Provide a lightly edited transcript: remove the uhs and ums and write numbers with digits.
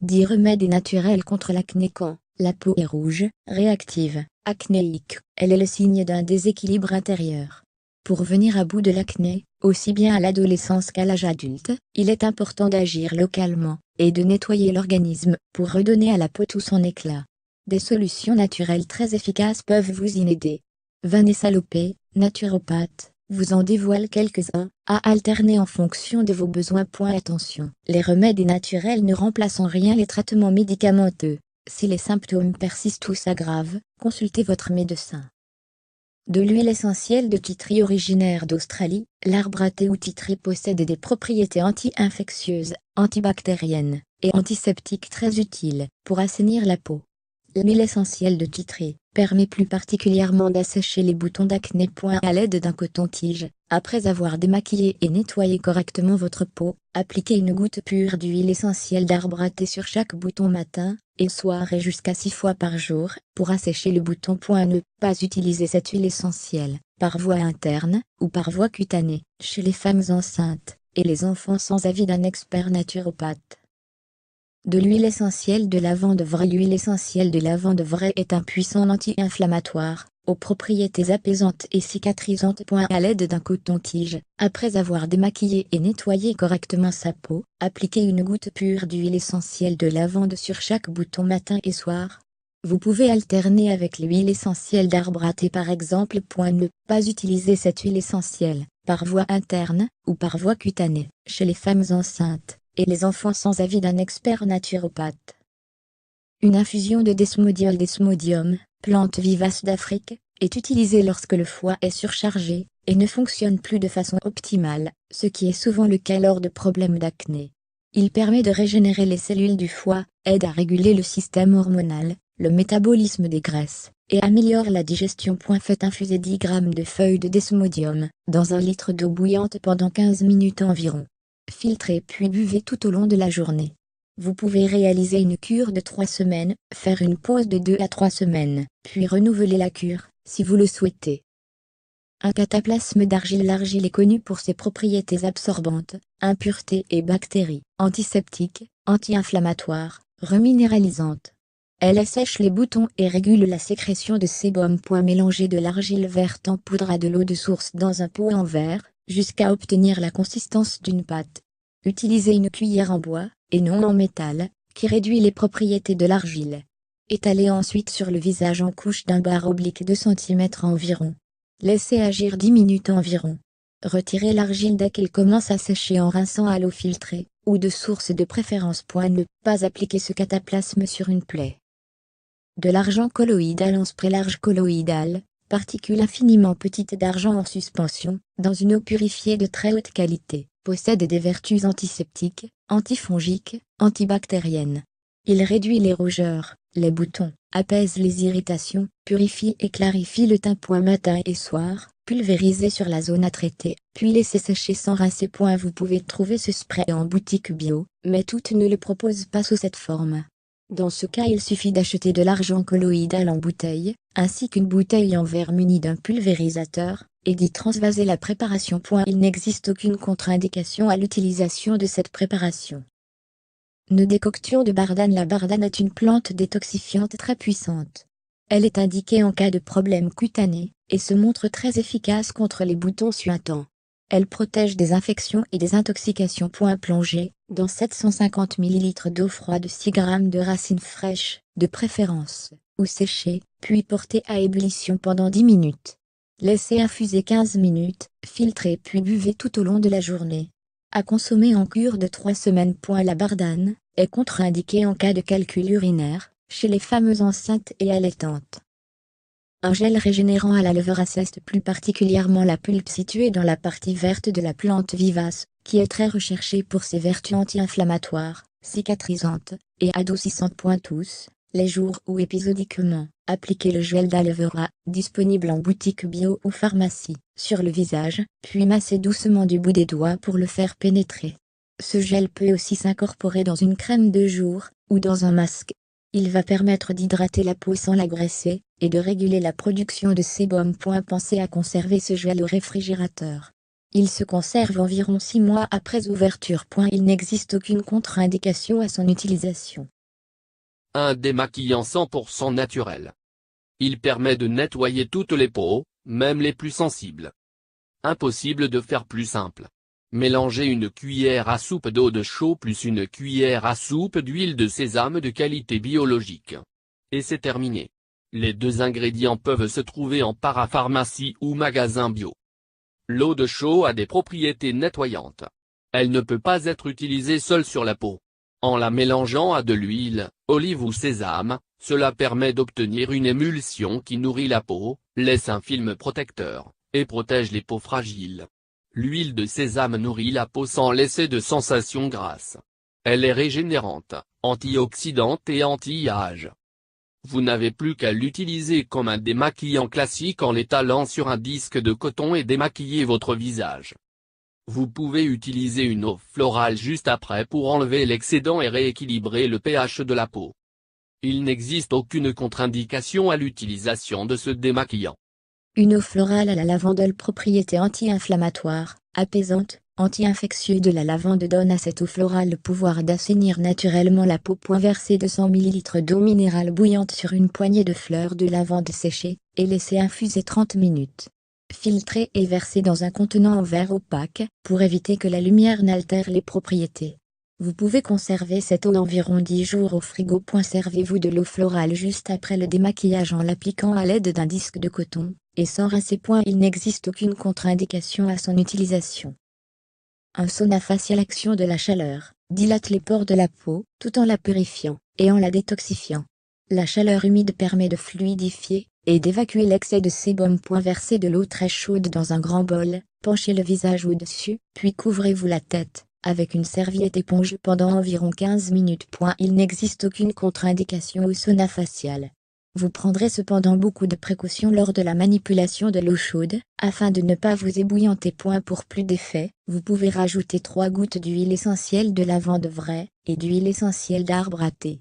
10 remèdes naturels contre l'acné quand la peau est rouge, réactive, acnéique. Elle est le signe d'un déséquilibre intérieur. Pour venir à bout de l'acné, aussi bien à l'adolescence qu'à l'âge adulte, il est important d'agir localement et de nettoyer l'organisme pour redonner à la peau tout son éclat. Des solutions naturelles très efficaces peuvent vous y aider. Vanessa Lopé, naturopathe, vous en dévoile quelques-uns, à alterner en fonction de vos besoins. Attention, les remèdes naturels ne remplacent en rien les traitements médicamenteux. Si les symptômes persistent ou s'aggravent, consultez votre médecin. De l'huile essentielle de tea tree originaire d'Australie, l'arbre à thé ou tea tree possède des propriétés anti-infectieuses, antibactériennes et antiseptiques très utiles pour assainir la peau. L'huile essentielle de tea tree permet plus particulièrement d'assécher les boutons d'acné. À l'aide d'un coton-tige, après avoir démaquillé et nettoyé correctement votre peau, appliquez une goutte pure d'huile essentielle d'arbre à thé sur chaque bouton matin et soir et jusqu'à 6 fois par jour pour assécher le bouton. Ne pas utiliser cette huile essentielle par voie interne ou par voie cutanée chez les femmes enceintes et les enfants sans avis d'un expert naturopathe. De l'huile essentielle de lavande vraie. L'huile essentielle de lavande vraie est un puissant anti-inflammatoire, aux propriétés apaisantes et cicatrisantes. À l'aide d'un coton-tige, après avoir démaquillé et nettoyé correctement sa peau, appliquez une goutte pure d'huile essentielle de lavande sur chaque bouton matin et soir. Vous pouvez alterner avec l'huile essentielle d'arbre à thé par exemple. Ne pas utiliser cette huile essentielle, par voie interne, ou par voie cutanée, chez les femmes enceintes et les enfants sans avis d'un expert naturopathe. Une infusion de Desmodiol. Desmodium, plante vivace d'Afrique, est utilisée lorsque le foie est surchargé et ne fonctionne plus de façon optimale, ce qui est souvent le cas lors de problèmes d'acné. Il permet de régénérer les cellules du foie, aide à réguler le système hormonal, le métabolisme des graisses, et améliore la digestion. Faites infuser 10 g de feuilles de Desmodium dans 1 litre d'eau bouillante pendant 15 minutes environ. Filtrez puis buvez tout au long de la journée. Vous pouvez réaliser une cure de 3 semaines, faire une pause de 2 à 3 semaines, puis renouveler la cure, si vous le souhaitez. Un cataplasme d'argile. L'argile est connue pour ses propriétés absorbantes, impuretés et bactéries, antiseptiques, anti-inflammatoires, reminéralisantes. Elle assèche les boutons et régule la sécrétion de sébum. Mélangez de l'argile verte en poudre à de l'eau de source dans un pot en verre, jusqu'à obtenir la consistance d'une pâte. Utilisez une cuillère en bois, et non en métal, qui réduit les propriétés de l'argile. Étalez ensuite sur le visage en couche d'un bar oblique 2 cm environ. Laissez agir 10 minutes environ. Retirez l'argile dès qu'elle commence à sécher en rinçant à l'eau filtrée, ou de source de préférence. Ne pas appliquer ce cataplasme sur une plaie. De l'argent colloïdal en spray. L'argent colloïdal, particule infiniment petite d'argent en suspension, dans une eau purifiée de très haute qualité, possède des vertus antiseptiques, antifongiques, antibactériennes. Il réduit les rougeurs, les boutons, apaise les irritations, purifie et clarifie le teint. Matin et soir, pulvérisez sur la zone à traiter, puis laissez sécher sans rincer. Vous pouvez trouver ce spray en boutique bio, mais toutes ne le proposent pas sous cette forme. Dans ce cas, il suffit d'acheter de l'argent colloïdal en bouteille, ainsi qu'une bouteille en verre munie d'un pulvérisateur, et d'y transvaser la préparation. Il n'existe aucune contre-indication à l'utilisation de cette préparation. Une décoction de bardane. La bardane est une plante détoxifiante très puissante. Elle est indiquée en cas de problème cutané, et se montre très efficace contre les boutons suintants. Elle protège des infections et des intoxications. Plongez, dans 750 ml d'eau froide 6 g de racines fraîches, de préférence, ou séchées, puis portez à ébullition pendant 10 minutes. Laissez infuser 15 minutes, filtrez puis buvez tout au long de la journée. À consommer en cure de 3 semaines. La bardane est contre-indiquée en cas de calcul urinaire, chez les femmes enceintes et allaitantes. Un gel régénérant à l'aloe vera zeste, plus particulièrement la pulpe située dans la partie verte de la plante vivace, qui est très recherchée pour ses vertus anti-inflammatoires, cicatrisantes et adoucissantes. Tous les jours ou épisodiquement, appliquez le gel d'aloe vera, disponible en boutique bio ou pharmacie, sur le visage, puis massez doucement du bout des doigts pour le faire pénétrer. Ce gel peut aussi s'incorporer dans une crème de jour, ou dans un masque. Il va permettre d'hydrater la peau sans la graisser, et de réguler la production de sébum. Pensez à conserver ce gel au réfrigérateur. Il se conserve environ 6 mois après ouverture. Il n'existe aucune contre-indication à son utilisation. Un démaquillant 100% naturel. Il permet de nettoyer toutes les peaux, même les plus sensibles. Impossible de faire plus simple. Mélangez une cuillère à soupe d'eau de chaux plus une cuillère à soupe d'huile de sésame de qualité biologique. Et c'est terminé. Les deux ingrédients peuvent se trouver en parapharmacie ou magasin bio. L'eau de chaux a des propriétés nettoyantes. Elle ne peut pas être utilisée seule sur la peau. En la mélangeant à de l'huile, olive ou sésame, cela permet d'obtenir une émulsion qui nourrit la peau, laisse un film protecteur, et protège les peaux fragiles. L'huile de sésame nourrit la peau sans laisser de sensation grasse. Elle est régénérante, antioxydante et anti-âge. Vous n'avez plus qu'à l'utiliser comme un démaquillant classique en l'étalant sur un disque de coton et démaquiller votre visage. Vous pouvez utiliser une eau florale juste après pour enlever l'excédent et rééquilibrer le pH de la peau. Il n'existe aucune contre-indication à l'utilisation de ce démaquillant. Une eau florale à la lavande. Propriété anti-inflammatoire, apaisante, anti-infectieux de la lavande donne à cette eau florale le pouvoir d'assainir naturellement la peau. Verser 200 ml d'eau minérale bouillante sur une poignée de fleurs de lavande séchées, et laisser infuser 30 minutes. Filtrer et verser dans un contenant en verre opaque, pour éviter que la lumière n'altère les propriétés. Vous pouvez conserver cette eau environ 10 jours au frigo. Servez-vous de l'eau florale juste après le démaquillage en l'appliquant à l'aide d'un disque de coton, et sans rincer. Il n'existe aucune contre-indication à son utilisation. Un sauna facial. Action de la chaleur, dilate les pores de la peau, tout en la purifiant, et en la détoxifiant. La chaleur humide permet de fluidifier, et d'évacuer l'excès de sébum. Versez de l'eau très chaude dans un grand bol, penchez le visage au-dessus, puis couvrez-vous la tête, avec une serviette éponge pendant environ 15 minutes. Il n'existe aucune contre-indication au sauna facial. Vous prendrez cependant beaucoup de précautions lors de la manipulation de l'eau chaude, afin de ne pas vous ébouillanter. Pour plus d'effet, vous pouvez rajouter 3 gouttes d'huile essentielle de lavande vraie, et d'huile essentielle d'arbre à thé.